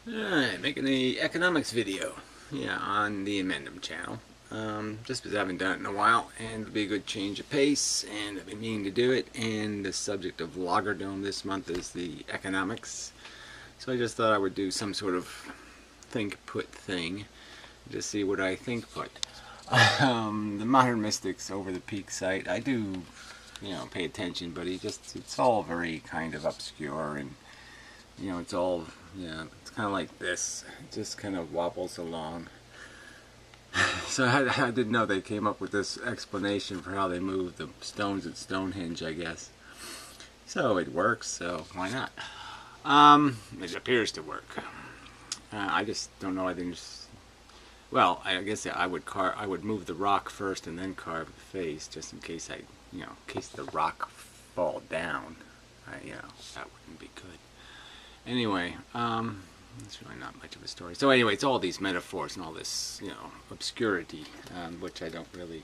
Alright, making the economics video, on the Inmendham channel. Just because I haven't done it in a while, and it'll be a good change of pace, and I've been meaning to do it, and the subject of Lagerdome this month is the economics. So I just thought I would do some sort of think put thing, just see what I think put. The Modern Mystics Over the Peak site, I do, pay attention, but it's all very kind of obscure, and it's all, it's kind of like this. It just kind of wobbles along. So I didn't know they came up with this explanation for how they moved the stones at Stonehenge, I guess. So it works, so why not? It appears to work. I just don't know. I think well, I guess I would move the rock first and then carve the face, just in case in case the rock fall down. That wouldn't be good. Anyway, it's really not much of a story. So anyway, it's all these metaphors and all this, obscurity, which I don't really,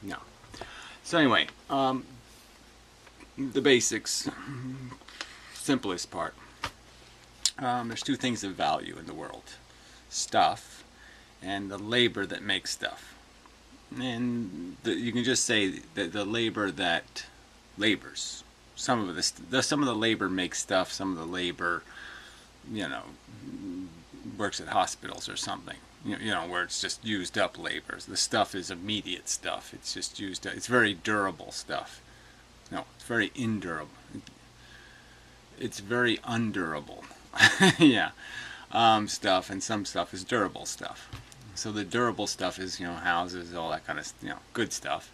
no. So anyway, the basics, simplest part. There's two things of value in the world: stuff and the labor that makes stuff. And you can just say that the labor that labors. Some of the labor makes stuff. Some of the labor, works at hospitals or something. Where it's just used up labor. The stuff is immediate stuff. It's just used up. It's very durable stuff. No, it's very indurable. It's very undurable. Yeah, stuff, and some stuff is durable stuff. So the durable stuff is houses, all that kind of good stuff.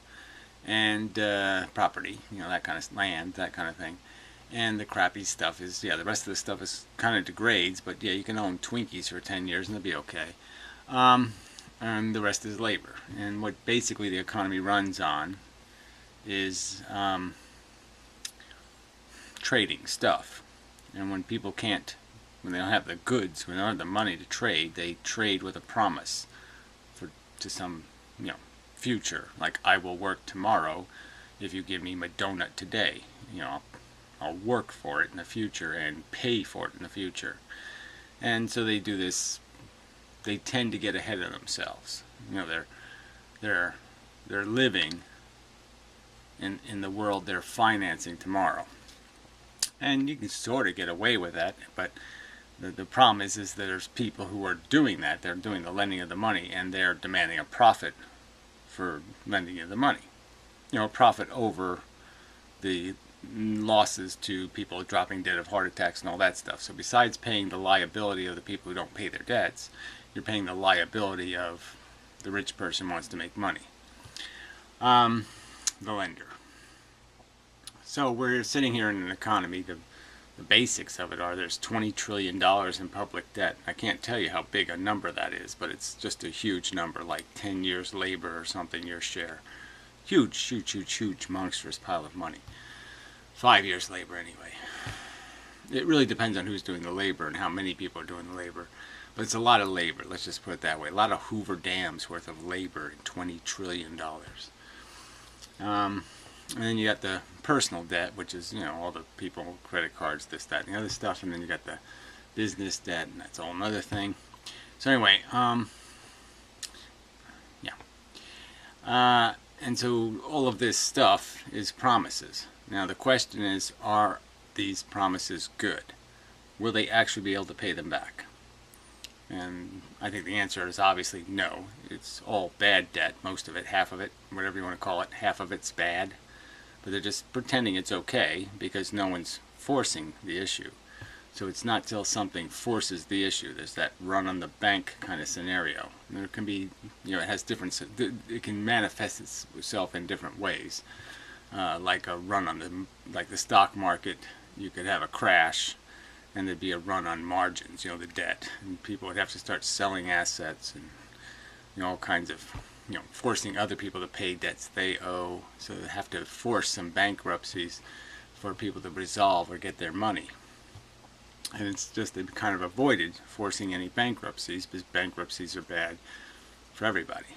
And property, that kind of land, that kind of thing. And the crappy stuff is, the rest of the stuff is kind of degrades, but you can own Twinkies for 10 years and they'll be okay. And the rest is labor. And what basically the economy runs on is trading stuff. And when people when they don't have the goods, when they don't have the money to trade, they trade with a promise to some, future, like I will work tomorrow if you give me my donut today. I'll work for it in the future and pay for it in the future. And so they do this. They tend to get ahead of themselves. They're living in the world they're financing tomorrow. And you can sort of get away with that, but the problem is that there's people who are doing that. They're doing the lending of the money, and they're demanding a profit for lending you the money. Profit over the losses to people dropping dead of heart attacks and all that stuff. So besides paying the liability of the people who don't pay their debts, you're paying the liability of the rich person who wants to make money. The lender. So we're sitting here in an economy, the basics of it are there's $20 trillion in public debt. I can't tell you how big a number that is, but it's just a huge number, like 10 years labor or something, your share. Huge, huge, huge, huge, monstrous pile of money. 5 years labor anyway. It really depends on who's doing the labor and how many people are doing the labor. But it's a lot of labor, let's just put it that way. A lot of Hoover Dams worth of labor in $20 trillion. And then you got the personal debt, which is, all the people, credit cards, this, that, and the other stuff. And then you got the business debt, and that's all another thing. So anyway, and so all of this stuff is promises. Now the question is, are these promises good? Will they actually be able to pay them back? And I think the answer is obviously no. It's all bad debt, most of it, half of it, whatever you want to call it, half of it's bad. But they're just pretending it's okay because no one's forcing the issue. So it's not till something forces the issue. There's that run on the bank kind of scenario. And there can be, it has different, it can manifest itself in different ways. Like a run on like the stock market, you could have a crash and there'd be a run on margins, the debt. And people would have to start selling assets and, all kinds of, forcing other people to pay debts they owe. So they have to force some bankruptcies for people to resolve or get their money. And it's just they've kind of avoided forcing any bankruptcies because bankruptcies are bad for everybody.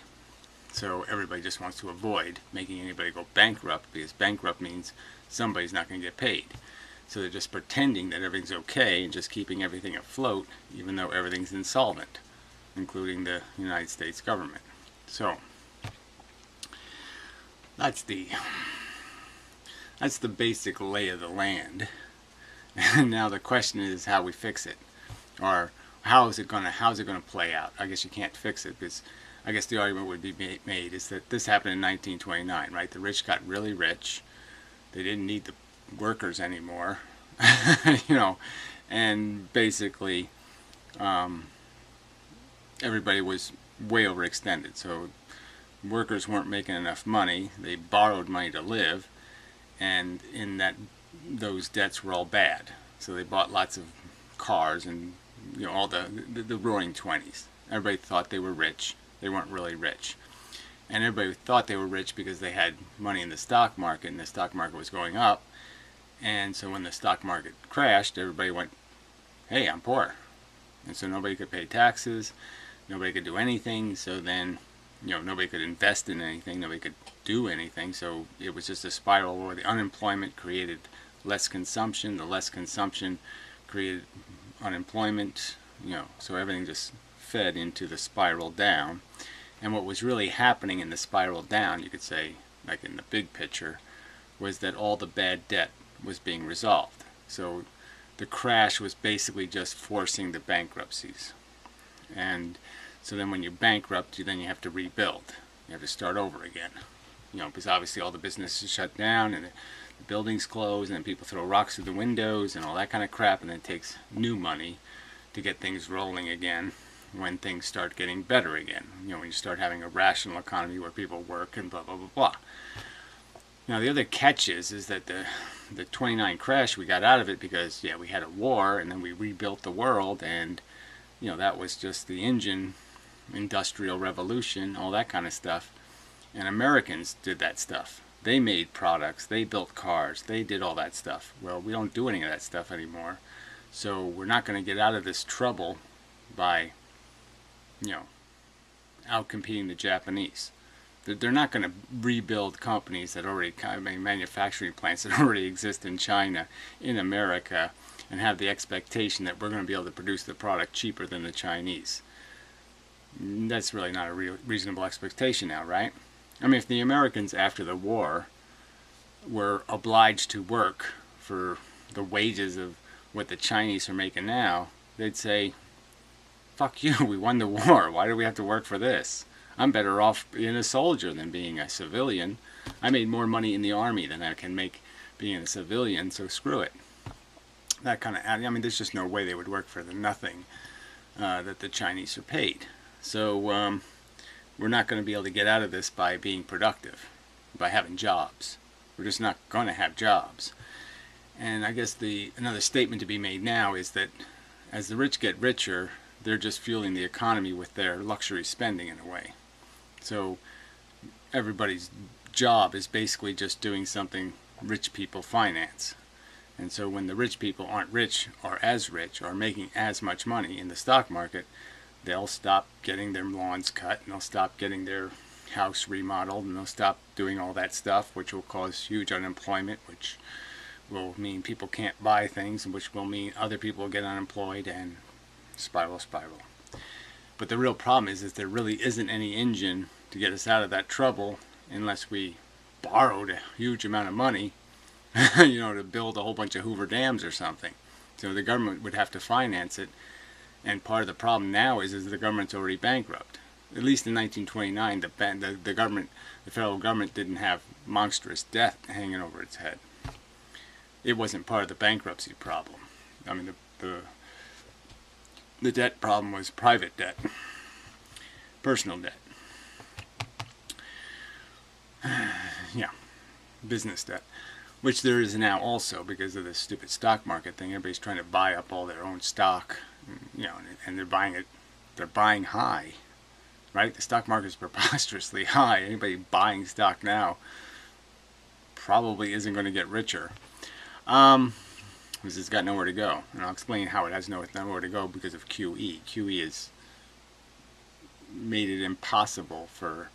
So everybody just wants to avoid making anybody go bankrupt because bankrupt means somebody's not going to get paid. So they're just pretending that everything's okay and just keeping everything afloat, even though everything's insolvent, including the United States government. So that's the basic lay of the land. And now the question is how we fix it, or how's it gonna play out. I guess you can't fix it, because I guess the argument would be made is that this happened in 1929, right? The rich got really rich. They didn't need the workers anymore, you know, and basically everybody was way overextended. So workers weren't making enough money. They borrowed money to live, and in that, those debts were all bad. So they bought lots of cars and, you know, all the roaring 20s. Everybody thought they were rich. They weren't really rich. And everybody thought they were rich because they had money in the stock market, and the stock market was going up. And so when the stock market crashed, everybody went, hey, I'm poor. And so nobody could pay taxes, nobody could do anything. So then, you know, nobody could invest in anything, nobody could do anything. So it was just a spiral where the unemployment created less consumption, the less consumption created unemployment, you know, so everything just fed into the spiral down. And what was really happening in the spiral down, you could say, like in the big picture, was that all the bad debt was being resolved. So the crash was basically just forcing the bankruptcies. And so then when you bankrupt, then you have to rebuild. You have to start over again. You know, because obviously all the businesses shut down and the buildings close, and then people throw rocks through the windows and all that kind of crap, and then it takes new money to get things rolling again when things start getting better again. You know, when you start having a rational economy where people work and blah, blah, blah, blah. Now, the other catch is that the 29 crash, we got out of it because, yeah, we had a war, and then we rebuilt the world, and, you know, that was just the engine, industrial revolution, all that kind of stuff. And Americans did that stuff. They made products, they built cars, they did all that stuff. Well, we don't do any of that stuff anymore. So we're not going to get out of this trouble by, you know, outcompeting the Japanese. They're not going to rebuild companies that already, manufacturing plants that already exist in China, in America, and have the expectation that we're going to be able to produce the product cheaper than the Chinese. That's really not a reasonable expectation now, right? I mean, if the Americans after the war were obliged to work for the wages of what the Chinese are making now, they'd say, fuck you, we won the war, why do we have to work for this? I'm better off being a soldier than being a civilian. I made more money in the army than I can make being a civilian, so screw it. That kind of, I mean, there's just no way they would work for the nothing that the Chinese are paid. So we're not going to be able to get out of this by being productive, by having jobs. We're just not going to have jobs. And I guess another statement to be made now is that as the rich get richer, they're just fueling the economy with their luxury spending in a way. So everybody's job is basically just doing something rich people finance. And so when the rich people aren't rich or making as much money in the stock market, they'll stop getting their lawns cut, and they'll stop getting their house remodeled, and they'll stop doing all that stuff, which will cause huge unemployment, which will mean people can't buy things, and which will mean other people will get unemployed, and spiral. But the real problem is there really isn't any engine to get us out of that trouble unless we borrowed a huge amount of money, you know, to build a whole bunch of Hoover dams or something. So the government would have to finance it. And part of the problem now is the government's already bankrupt. At least in 1929, the government, the federal government, didn't have monstrous debt hanging over its head. It wasn't part of the bankruptcy problem. I mean, the debt problem was private debt, personal debt. Yeah, business debt, which there is now also because of this stupid stock market thing. Everybody's trying to buy up all their own stock, you know, and they're buying it. They're buying high, right? The stock market is preposterously high. Anybody buying stock now probably isn't going to get richer, because it's got nowhere to go. And I'll explain how it has nowhere to go because of QE. QE has made it impossible for,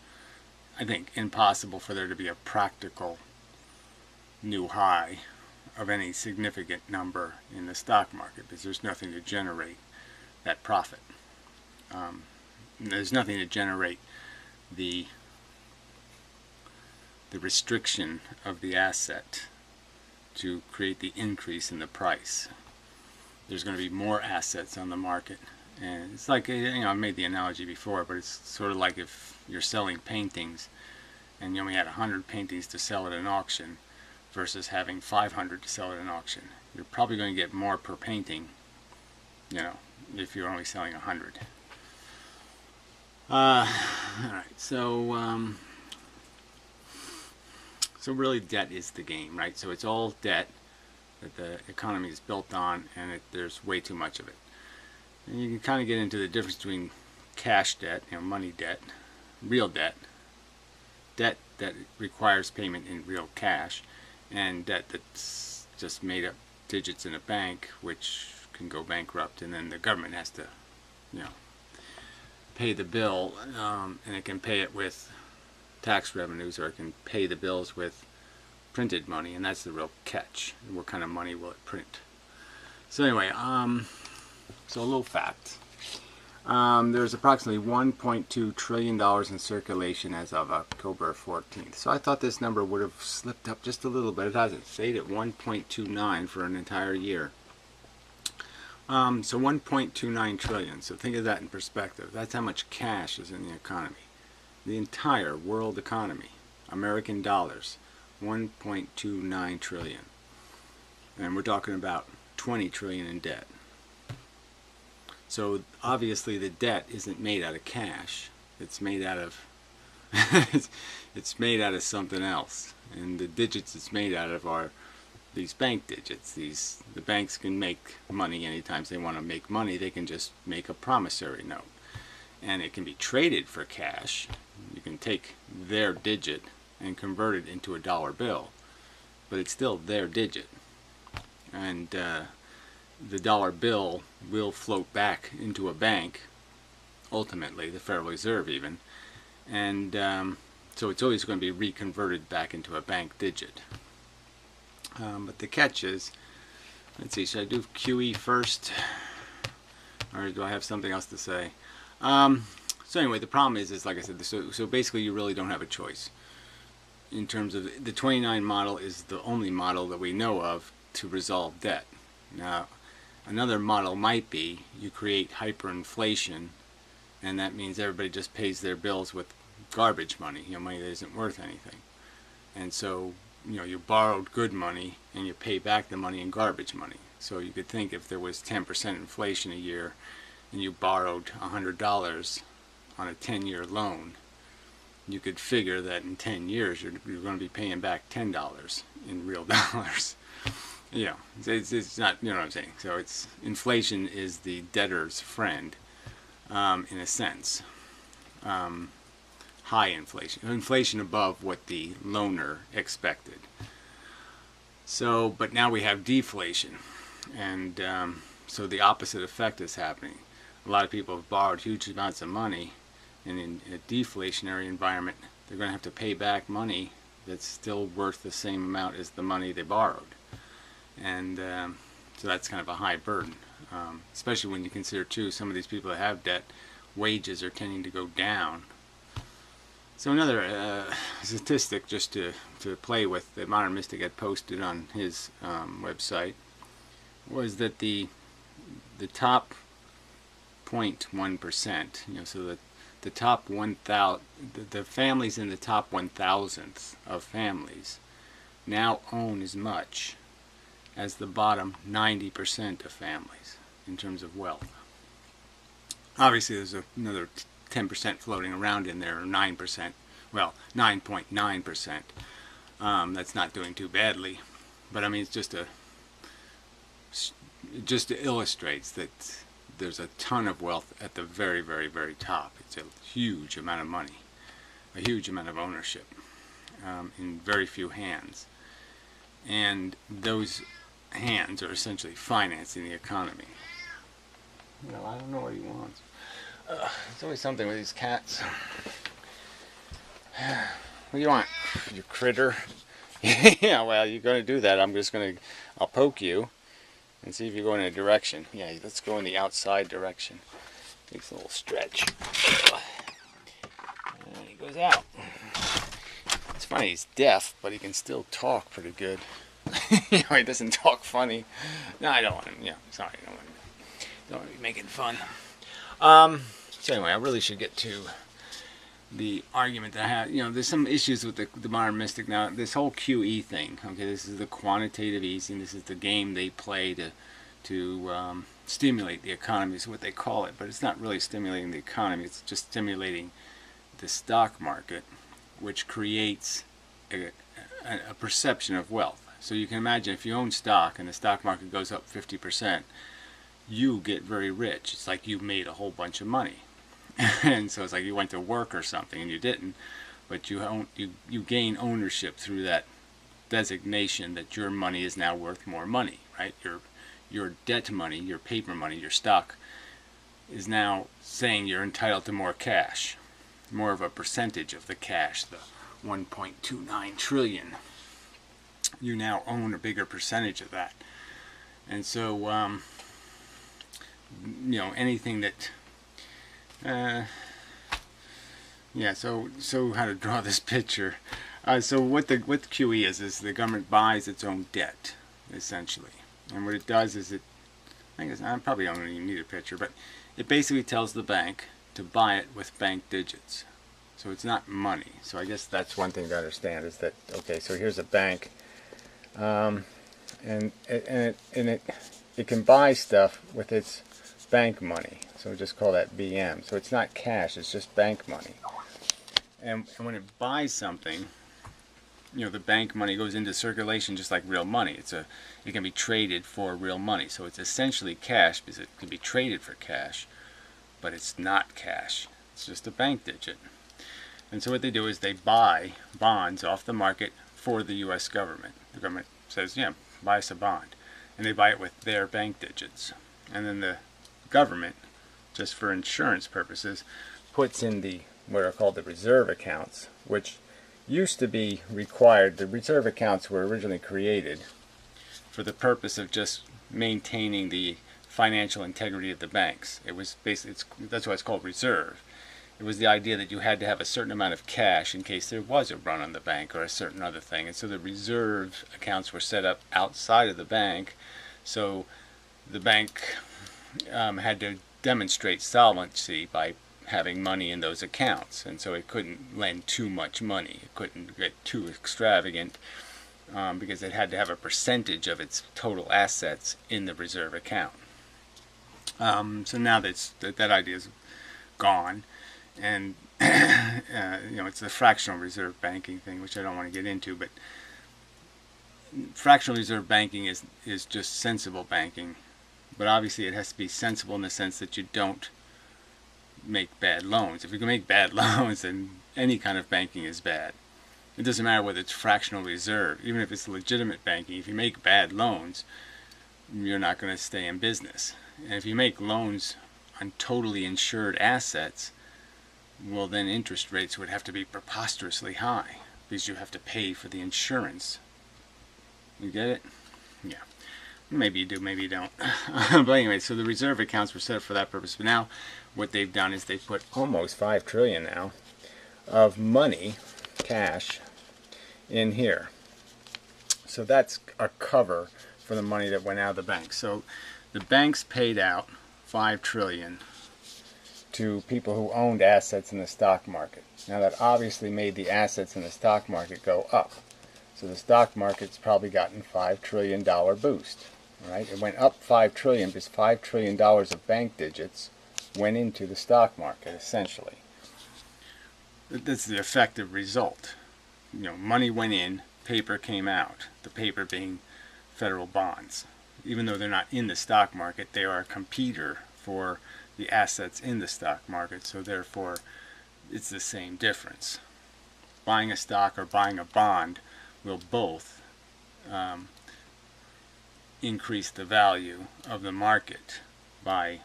I think, impossible for there to be a practical new high of any significant number in the stock market, because there's nothing to generate that profit. There's nothing to generate the restriction of the asset to create the increase in the price. There's going to be more assets on the market, and it's like, I made the analogy before, but it's sort of like if you're selling paintings and you only had 100 paintings to sell at an auction versus having 500 to sell at an auction. You're probably going to get more per painting, if you're only selling 100. Alright, so really debt is the game, right? So it's all debt that the economy is built on, and there's way too much of it. And you can kind of get into the difference between cash debt, money debt, real debt, debt that requires payment in real cash, and debt that's just made up digits in a bank, which can go bankrupt, and then the government has to, pay the bill, and it can pay it with tax revenues, or it can pay the bills with printed money, and that's the real catch. What kind of money will it print? So anyway, so a little fact. There's approximately $1.2 trillion in circulation as of October 14th. So I thought this number would have slipped up just a little bit. It hasn't. It stayed at 1.29 for an entire year. So 1.29 trillion. So think of that in perspective. That's how much cash is in the economy. The entire world economy, American dollars, 1.29 trillion. And we're talking about 20 trillion in debt. So obviously the debt isn't made out of cash. It's made out of it's made out of something else. And the digits it's made out of are these bank digits. The banks can make money anytime they want to make money. They can just make a promissory note. And it can be traded for cash. You can take their digit and convert it into a dollar bill, but it's still their digit. And the dollar bill will float back into a bank, ultimately, the Federal Reserve even, and so it's always going to be reconverted back into a bank digit. But the catch is, let's see, should I do QE first, or do I have something else to say? So anyway, the problem is like I said, so basically you really don't have a choice. In terms of the 29 model is the only model that we know of to resolve debt. Now, another model might be you create hyperinflation, and that means everybody just pays their bills with garbage money, money that isn't worth anything. And so, you borrowed good money and you pay back the money in garbage money. So you could think if there was 10% inflation a year and you borrowed $100 on a 10-year loan, you could figure that in 10 years you're going to be paying back $10 in real dollars. It's not, you know what I'm saying. So inflation is the debtor's friend, in a sense. High inflation above what the loaner expected. So, but now we have deflation, and so the opposite effect is happening. A lot of people have borrowed huge amounts of money, and in a deflationary environment, they're going to have to pay back money that's still worth the same amount as the money they borrowed. And so that's kind of a high burden, especially when you consider, too, some of these people that have debt, wages are tending to go down. So another statistic just to play with that Modern Mystic had posted on his website was that the top 0.1%, so that the top 1,000, the families in the top 1,000th of families now own as much as the bottom 90% of families in terms of wealth. Obviously there's another 10% floating around in there, or 9%, well, 9.9%. That's not doing too badly, but I mean, it's just it just illustrates that there's a ton of wealth at the very, very, very top. It's a huge amount of money, a huge amount of ownership in very few hands, and those hands are essentially financing the economy. I don't know what he wants. It's always something with these cats. What do you want, you critter? Yeah, well, you're going to do that. I'll poke you and see if you go in a direction. Yeah, let's go in the outside direction. Takes a little stretch. And he goes out. It's funny, he's deaf, but he can still talk pretty good. He doesn't talk funny. No, I don't want him. Yeah, sorry, I don't want to be making fun. So anyway, I really should get to the argument that I have. There's some issues with the modern mystic now. This whole QE thing. Okay, this is the quantitative easing. This is the game they play to stimulate the economy. Is what they call it, but it's not really stimulating the economy. It's just stimulating the stock market, which creates a perception of wealth. So you can imagine if you own stock and the stock market goes up 50%, you get very rich. It's like you made a whole bunch of money. And so it's like you went to work or something and you didn't, but you gain ownership through that designation that your money is now worth more money, right? Your debt money, your paper money, your stock is now saying you're entitled to more cash, more of a percentage of the cash, the 1.29 trillion. You now own a bigger percentage of that. And so anything that yeah, so how to draw this picture. So what the QE is the government buys its own debt, essentially. And what it does is I probably don't even need a picture, but it basically tells the bank to buy it with bank digits. So it's not money. So I guess that's one thing to understand is that, okay, so here's a bank, and it can buy stuff with its bank money. So we just call that BM. So it's not cash, it's just bank money. And when it buys something, the bank money goes into circulation just like real money. It can be traded for real money. So it's essentially cash because it can be traded for cash, but it's not cash. It's just a bank digit. And so what they do is they buy bonds off the market for the U.S. government. The government says, yeah, buy us a bond. And they buy it with their bank digits. And then the government, just for insurance purposes, puts in what are called the reserve accounts, which used to be required. The reserve accounts were originally created for the purpose of just maintaining the financial integrity of the banks. It was basically, that's why it's called reserve. It was the idea that you had to have a certain amount of cash in case there was a run on the bank or a certain other thing. And so the reserve accounts were set up outside of the bank. So the bank had to demonstrate solvency by having money in those accounts. And so it couldn't lend too much money. It couldn't get too extravagant because it had to have a percentage of its total assets in the reserve account. So now that idea is gone. And it's the fractional reserve banking thing, which I don't want to get into, but fractional reserve banking is just sensible banking. But obviously it has to be sensible in the sense that you don't make bad loans. If you can make bad loans, then any kind of banking is bad. It doesn't matter whether it's fractional reserve. Even if it's legitimate banking, if you make bad loans, you're not going to stay in business. And if you make loans on totally insured assets, well, then interest rates would have to be preposterously high because you have to pay for the insurance. You get it? Yeah. Maybe you do, maybe you don't. But anyway, so the reserve accounts were set up for that purpose. But now what they've done is they've put almost $5 trillion now of money, cash, in here. So that's a cover for the money that went out of the bank. So the banks paid out $5 trillion to people who owned assets in the stock market. Now that obviously made the assets in the stock market go up. So the stock market's probably gotten $5 trillion boost. Right? It went up $5 trillion because $5 trillion of bank digits went into the stock market, essentially. That's the effective result. Money went in, paper came out. The paper being federal bonds. Even though they're not in the stock market, they are a competitor for the assets in the stock market, so therefore it's the same difference. Buying a stock or buying a bond will both increase the value of the market by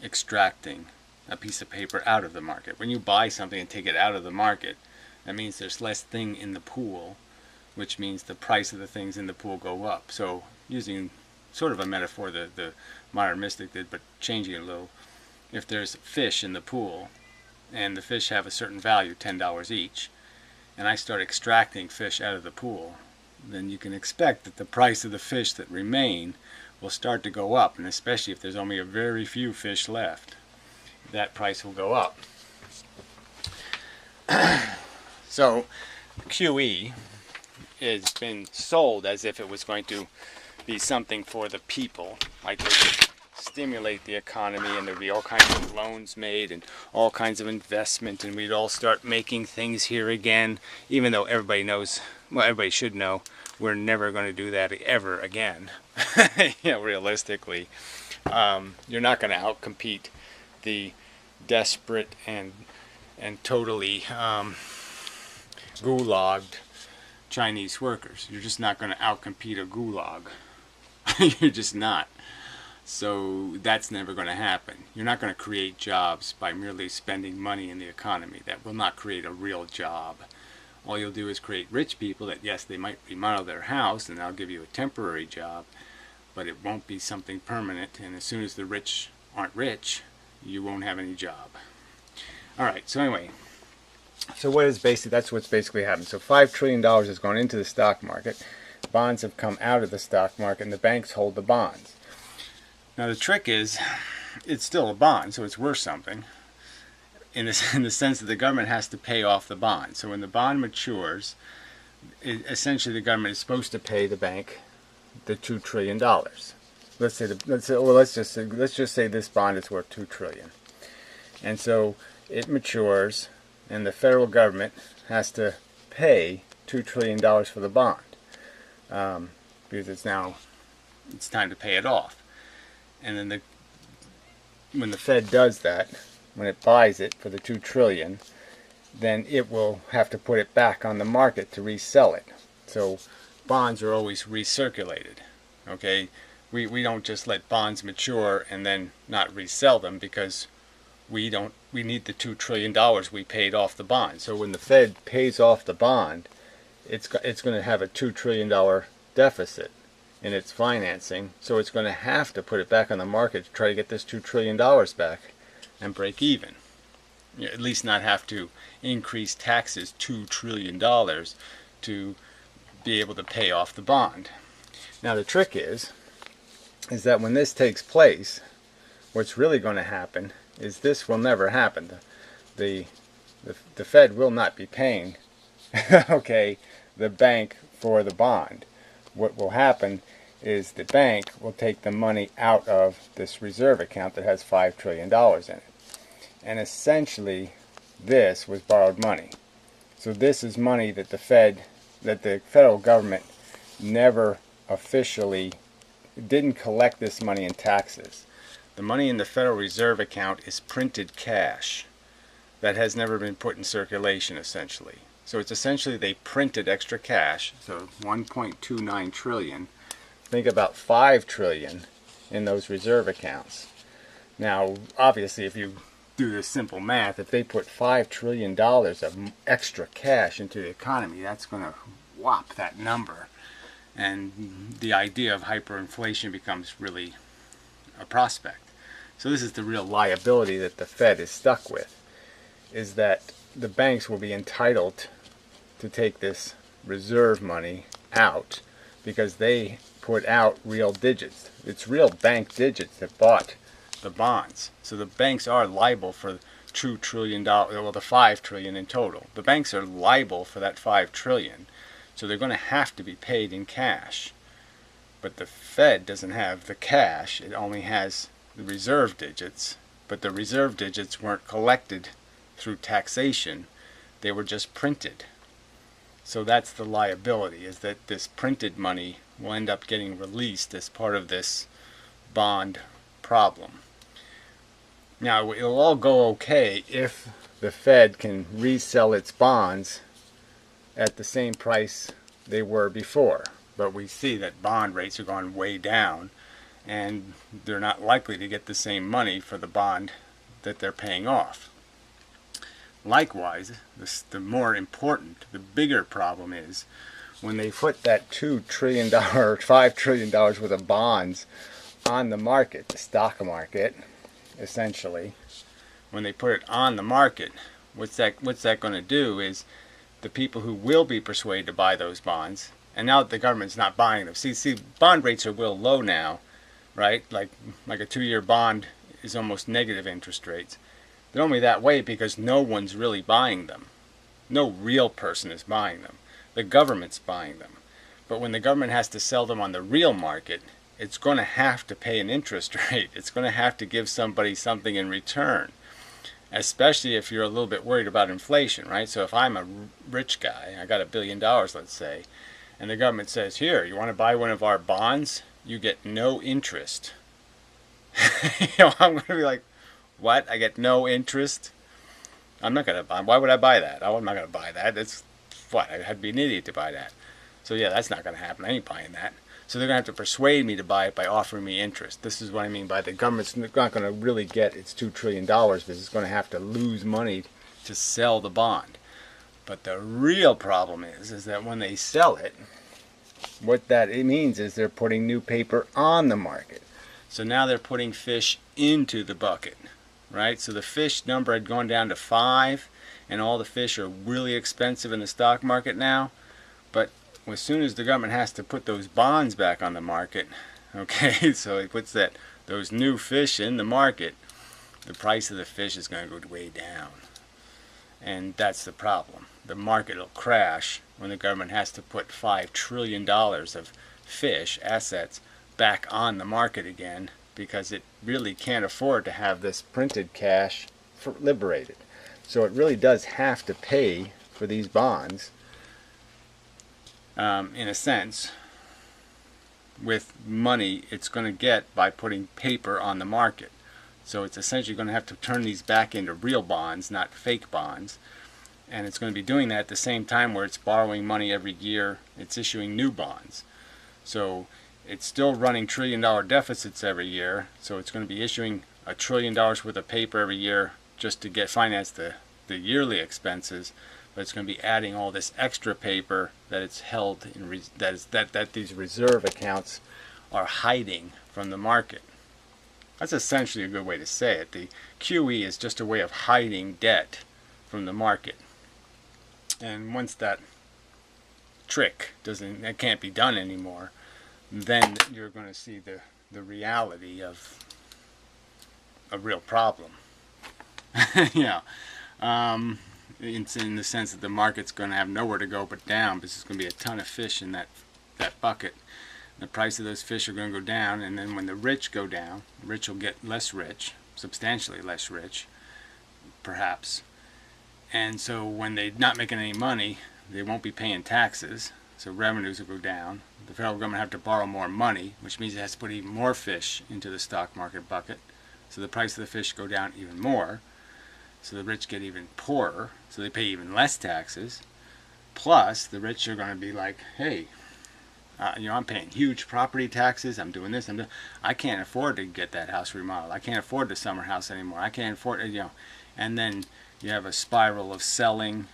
extracting a piece of paper out of the market. When you buy something and take it out of the market, that means there's less thing in the pool which means the price of the things in the pool go up. So using sort of a metaphor that the modern mystic did, but changing it a little, if there's fish in the pool and the fish have a certain value, $10 each, and I start extracting fish out of the pool, then you can expect that the price of the fish that remain will start to go up, and especially if there's only a very few fish left, that price will go up. So QE has been sold as if it was going to be something for the people, like they would stimulate the economy and there'd be all kinds of loans made and all kinds of investment, and we'd all start making things here again, even though everybody knows, well, everybody should know, we're never going to do that ever again. Realistically, you're not going to outcompete the desperate and totally gulagged Chinese workers. You're just not going to outcompete a gulag. You're just not. So that's never going to happen. You're not going to create jobs by merely spending money in the economy. That will not create a real job. All you'll do is create rich people that, yes, they might remodel their house and that'll give you a temporary job, but it won't be something permanent, and as soon as the rich aren't rich, you won't have any job. Alright, so anyway, so that's what's basically happened. So $5 trillion has gone into the stock market, bonds have come out of the stock market, and the banks hold the bonds. Now the trick is, it's still a bond, so it's worth something, in the sense that the government has to pay off the bond. So when the bond matures, essentially the government is supposed to pay the bank the $2 trillion. Let's just say this bond is worth $2 trillion, and so it matures, and the federal government has to pay $2 trillion for the bond, because it's time to pay it off. And then when the Fed does that, when it buys it for the $2 trillion, then it will have to put it back on the market to resell it. So bonds are always recirculated. Okay, we don't just let bonds mature and then not resell them, because we need the $2 trillion we paid off the bond. So when the Fed pays off the bond, it's going to have a $2 trillion deficit in its financing, so it's going to have to put it back on the market to try to get this $2 trillion back and break even. At least not have to increase taxes $2 trillion to be able to pay off the bond. Now the trick is that when this takes place, what's really going to happen is this will never happen. The Fed will not be paying okay, the bank for the bond. What will happen is the bank will take the money out of this reserve account that has $5 trillion in it. And essentially, this was borrowed money. So this is money that the federal government never officially didn't collect this money in taxes. The money in the Federal Reserve account is printed cash that has never been put in circulation, essentially. So it's essentially they printed extra cash, so 1.29 trillion. Think about 5 trillion in those reserve accounts. Now, obviously, if you do this simple math, if they put $5 trillion of extra cash into the economy, that's going to whop that number. And the idea of hyperinflation becomes really a prospect. So this is the real liability that the Fed is stuck with, is that the banks will be entitled to take this reserve money out because they put out real digits. It's real bank digits that bought the bonds. So the banks are liable for $2 trillion, well, the $5 trillion in total. The banks are liable for that $5 trillion. So they're going to have to be paid in cash. But the Fed doesn't have the cash. It only has the reserve digits. But the reserve digits weren't collected through taxation. They were just printed. So that's the liability, is that this printed money will end up getting released as part of this bond problem. Now, it'll all go okay if the Fed can resell its bonds at the same price they were before. But we see that bond rates are going way down, and they're not likely to get the same money for the bond that they're paying off. Likewise, the more important, the bigger problem is when they put that $2 trillion, $5 trillion worth of bonds on the market, the stock market, essentially, when they put it on the market, what's that going to do is the people who will be persuaded to buy those bonds, and now that the government's not buying them, see, bond rates are real low now, right? Like a 2-year bond is almost negative interest rates. They're only that way because no one's really buying them. No real person is buying them. The government's buying them. But when the government has to sell them on the real market, it's going to have to pay an interest rate. It's going to have to give somebody something in return, especially if you're a little bit worried about inflation, right? So if I'm a rich guy, I got $1 billion, let's say, and the government says, here, you want to buy one of our bonds? You get no interest. I'm going to be like, what? I get no interest? I'm not going to buy. Why would I buy that? I'm not going to buy that. That's what? I'd be an idiot to buy that. So yeah, that's not going to happen. I ain't buying that. So they're going to have to persuade me to buy it by offering me interest. This is what I mean by the government's not going to really get its $2 trillion because it's going to have to lose money to sell the bond. But the real problem is that when they sell it, what that it means is they're putting new paper on the market. So now they're putting fish into the bucket, right? So the fish number had gone down to 5, and all the fish are really expensive in the stock market now. But as soon as the government has to put those bonds back on the market, okay, so it puts those new fish in the market, the price of the fish is going to go way down. And that's the problem. The market will crash when the government has to put $5 trillion of fish assets back on the market again, because it really can't afford to have this printed cash liberated. So it really does have to pay for these bonds, in a sense, with money it's going to get by putting paper on the market. So it's essentially going to have to turn these back into real bonds, not fake bonds. And it's going to be doing that at the same time where it's borrowing money every year. It's issuing new bonds. So it's still running $1 trillion deficits every year. So it's going to be issuing $1 trillion worth of paper every year just to finance the yearly expenses. But it's going to be adding all this extra paper that it's held in that these reserve accounts are hiding from the market. That's essentially a good way to say it. The QE is just a way of hiding debt from the market. And once that trick can't be done anymore, then you're going to see the reality of a real problem. Yeah. It's in the sense that the market's going to have nowhere to go but down, because there's going to be a ton of fish in that bucket. The price of those fish are going to go down, and then when the rich go down, the rich will get less rich, substantially less rich, perhaps. And so when they're not making any money, they won't be paying taxes, so revenues will go down. The federal government will have to borrow more money, which means it has to put even more fish into the stock market bucket. So the price of the fish go down even more. So the rich get even poorer, so they pay even less taxes. Plus, the rich are going to be like, hey, I'm paying huge property taxes, I'm doing this, I can't afford to get that house remodeled, I can't afford the summer house anymore, I can't afford it, and then you have a spiral of selling,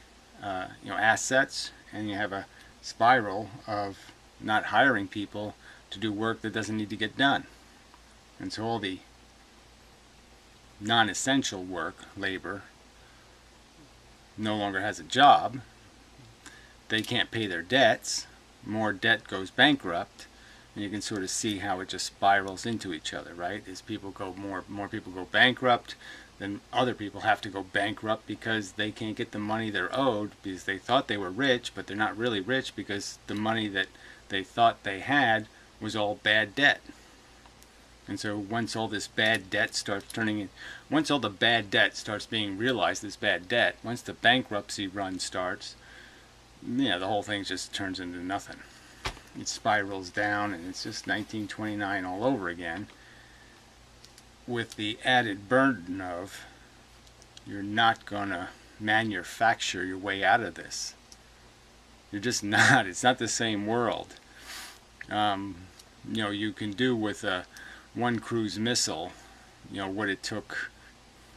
assets, and you have a spiral of not hiring people to do work that doesn't need to get done. And so all the non-essential work, labor, no longer has a job. They can't pay their debts. More debt goes bankrupt, and you can sort of see how it just spirals into each other, right? As people go more people go bankrupt, then other people have to go bankrupt because they can't get the money they're owed because they thought they were rich, but they're not really rich because the money that they thought they had was all bad debt. And so once all this bad debt starts once all the bad debt starts being realized as bad debt, once the bankruptcy run starts, the whole thing just turns into nothing. It spirals down, and it's just 1929 all over again, with the added burden of you're not going to manufacture your way out of this. You're just not. It's not the same world. You can do with a one cruise missile, what it took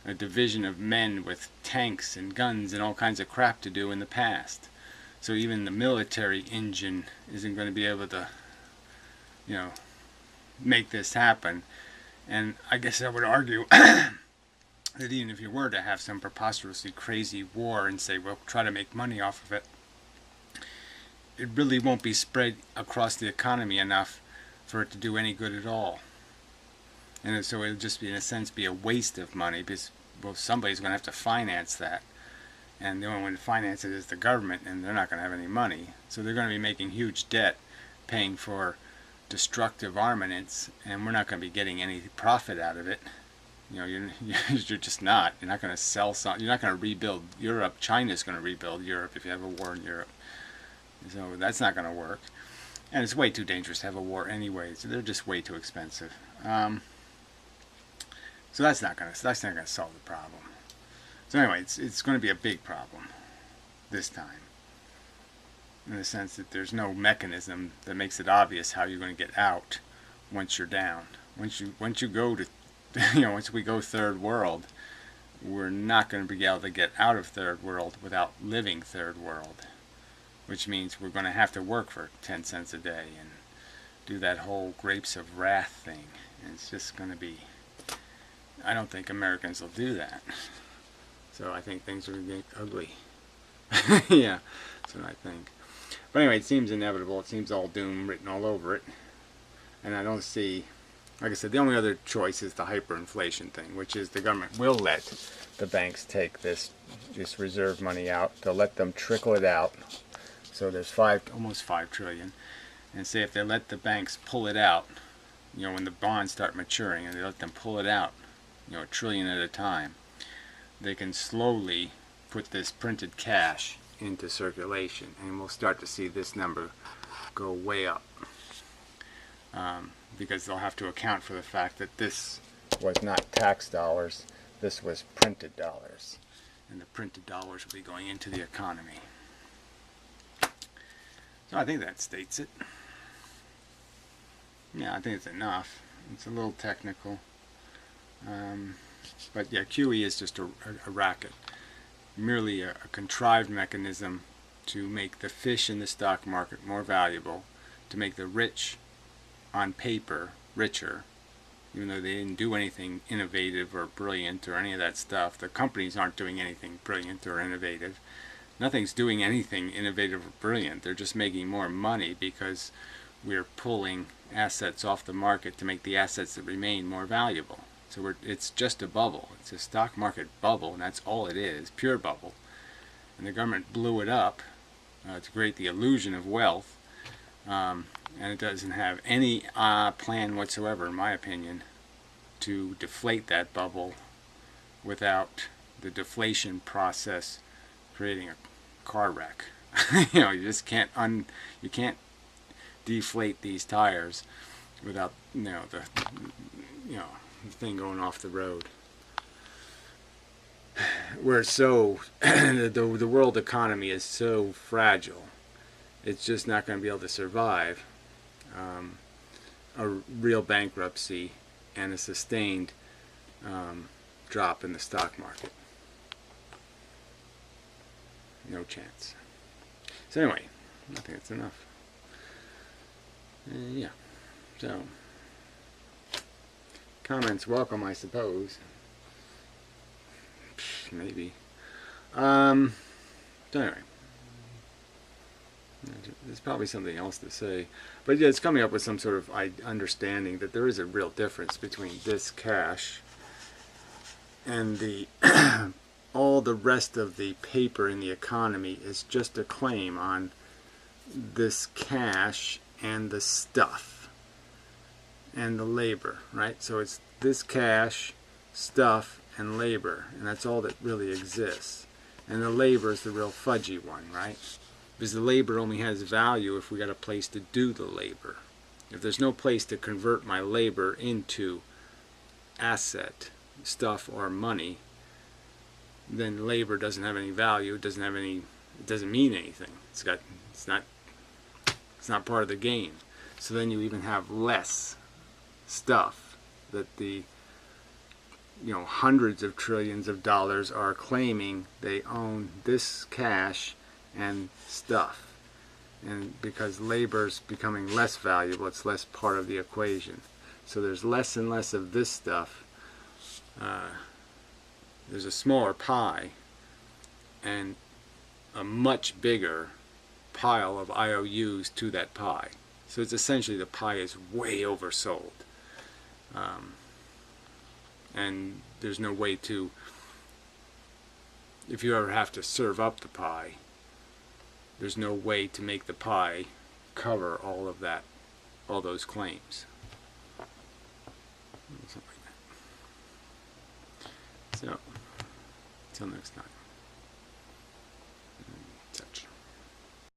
a division of men with tanks and guns and all kinds of crap to do in the past. So even the military engine isn't going to be able to, you know, make this happen. And I guess I would argue that even if you were to have some preposterously crazy war and say, well, try to make money off of it, it really won't be spread across the economy enough for it to do any good at all. And so it'll just be, in a sense, be a waste of money because, well, somebody's going to have to finance that. And the only one to finance it is the government, and they're not going to have any money. So they're going to be making huge debt, paying for destructive armaments, and we're not going to be getting any profit out of it. You know, you're just not. You're not going to sell some. You're not going to rebuild Europe. China's going to rebuild Europe if you have a war in Europe. So that's not going to work. And it's way too dangerous to have a war anyway. So they're just way too expensive. So that's not going to solve the problem. So anyway, it's going to be a big problem this time, in the sense that there's no mechanism that makes it obvious how you're going to get out once you're down. Once you go to, once we go third world, we're not going to be able to get out of third world without living third world, which means we're going to have to work for 10 cents a day and do that whole grapes of wrath thing. And it's just going to be, I don't think Americans will do that. So I think things are going to get ugly. Yeah, that's what I think. But anyway, it seems inevitable. It seems all doom written all over it. And I don't see, like I said, the only other choice is the hyperinflation thing, which is the government will let the banks take this reserve money out. They'll let them trickle it out. So there's almost 5 trillion. And say if they let the banks pull it out, when the bonds start maturing and they let them pull it out, $1 trillion at a time, they can slowly put this printed cash into circulation, and we'll start to see this number go way up, because they'll have to account for the fact that this was not tax dollars, this was printed dollars, and the printed dollars will be going into the economy. So I think that states it. Yeah, I think it's enough. It's a little technical. But yeah, QE is just a racket. Merely a contrived mechanism to make the fish in the stock market more valuable, to make the rich on paper richer, even though they didn't do anything innovative or brilliant or any of that stuff. The companies aren't doing anything brilliant or innovative. Nothing's doing anything innovative or brilliant. They're just making more money because we're pulling assets off the market to make the assets that remain more valuable. So it's just a bubble. It's a stock market bubble, and that's all it is, pure bubble. And the government blew it up to create the illusion of wealth, and it doesn't have any plan whatsoever, in my opinion, to deflate that bubble without the deflation process creating a car wreck. You just can't you can't deflate these tires without the thing going off the road. We're so the world economy is so fragile, it's just not going to be able to survive a real bankruptcy and a sustained drop in the stock market. No chance. So anyway, I think that's enough. Yeah. So comments welcome, I suppose. Maybe. So anyway, there's probably something else to say, but yeah, it's coming up with some sort of understanding that there is a real difference between this cash and the all the rest of the paper in the economy is just a claim on this cash and the stuff and the labor, right? So it's this cash, stuff, and labor, and that's all that really exists. And the labor is the real fudgy one, right? Because the labor only has value if we got a place to do the labor. If there's no place to convert my labor into asset, stuff, or money, then labor doesn't have any value. It doesn't mean anything. It's not part of the game. So then you even have less stuff that the hundreds of trillions of dollars are claiming they own this cash and stuff. And because labor's becoming less valuable, it's less part of the equation. So there's less and less of this stuff. There's a smaller pie and a much bigger pile of IOUs to that pie. So it's essentially the pie is way oversold. And there's no way to, if you ever have to serve up the pie, there's no way to make the pie cover all of that, all those claims. Something like that. So, until next time.